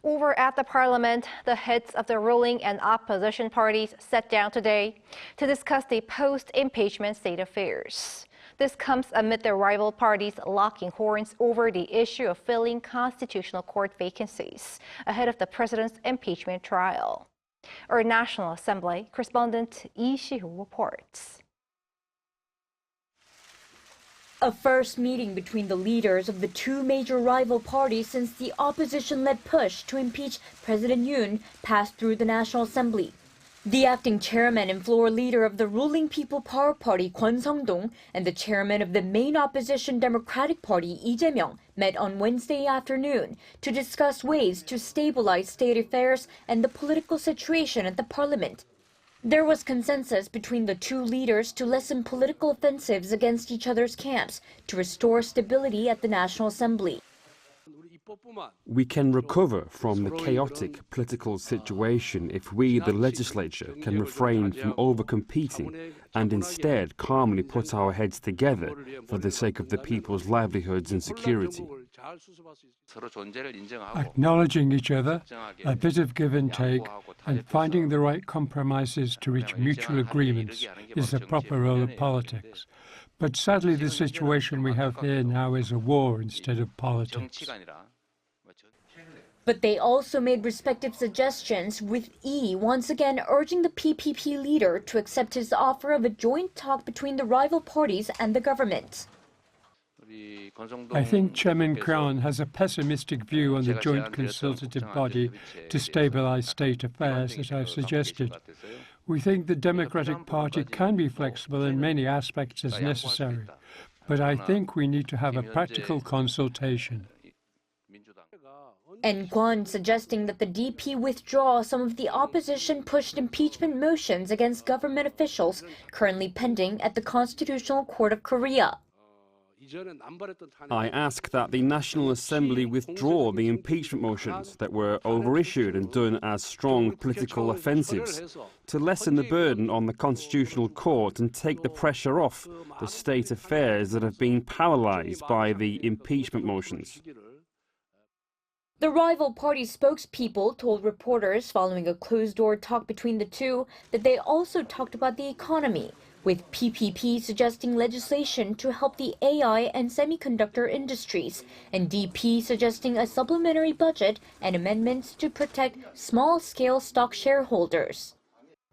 Over at the parliament, the heads of the ruling and opposition parties sat down today to discuss the post-impeachment state affairs. This comes amid the rival parties locking horns over the issue of filling constitutional court vacancies ahead of the president's impeachment trial. Our National Assembly correspondent Lee Shi-hoo reports. A first meeting between the leaders of the two major rival parties since the opposition-led push to impeach President Yoon passed through the National Assembly. The acting chairman and floor leader of the ruling People Power Party, Seong-dong, and the chairman of the main opposition Democratic Party, Lee Jae-myung, met on Wednesday afternoon to discuss ways to stabilize state affairs and the political situation at the parliament. There was consensus between the two leaders to lessen political offensives against each other's camps to restore stability at the National Assembly. We can recover from the chaotic political situation if we, the legislature, can refrain from over-competing and instead calmly put our heads together for the sake of the people's livelihoods and security. Acknowledging each other, a bit of give and take, and finding the right compromises to reach mutual agreements is the proper role of politics. But sadly, the situation we have here now is a war instead of politics. But they also made respective suggestions, with Lee once again urging the PPP leader to accept his offer of a joint talk between the rival parties and the government. I think Chairman Kweon has a pessimistic view on the joint consultative body to stabilize state affairs that I've suggested. We think the Democratic Party can be flexible in many aspects as necessary, but I think we need to have a practical consultation. And Kweon suggesting that the DP withdraw some of the opposition-pushed impeachment motions against government officials currently pending at the Constitutional Court of Korea. I ask that the National Assembly withdraw the impeachment motions that were overissued and done as strong political offensives to lessen the burden on the Constitutional Court and take the pressure off the state affairs that have been paralyzed by the impeachment motions. The rival party spokespeople told reporters following a closed-door talk between the two that they also talked about the economy, with PPP suggesting legislation to help the AI and semiconductor industries, and DP suggesting a supplementary budget and amendments to protect small-scale stock shareholders.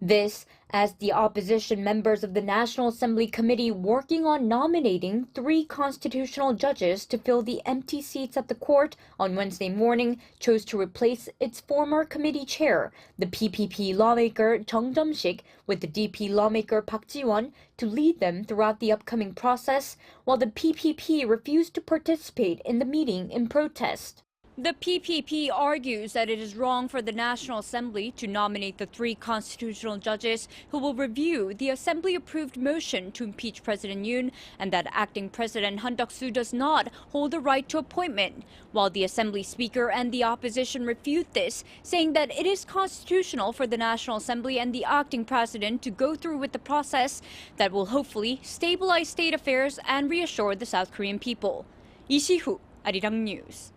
This, as the opposition members of the National Assembly Committee working on nominating 3 constitutional judges to fill the empty seats at the court on Wednesday morning chose to replace its former committee chair, the PPP lawmaker Chung Jung-sik, with the DP lawmaker Park Ji-won to lead them throughout the upcoming process, while the PPP refused to participate in the meeting in protest. The PPP argues that it is wrong for the National Assembly to nominate the 3 constitutional judges who will review the Assembly-approved motion to impeach President Yoon, and that acting President Han Duck-soo does not hold the right to appointment, while the Assembly Speaker and the opposition refute this, saying that it is constitutional for the National Assembly and the acting president to go through with the process that will hopefully stabilize state affairs and reassure the South Korean people. Lee Shi-hoo, Arirang News.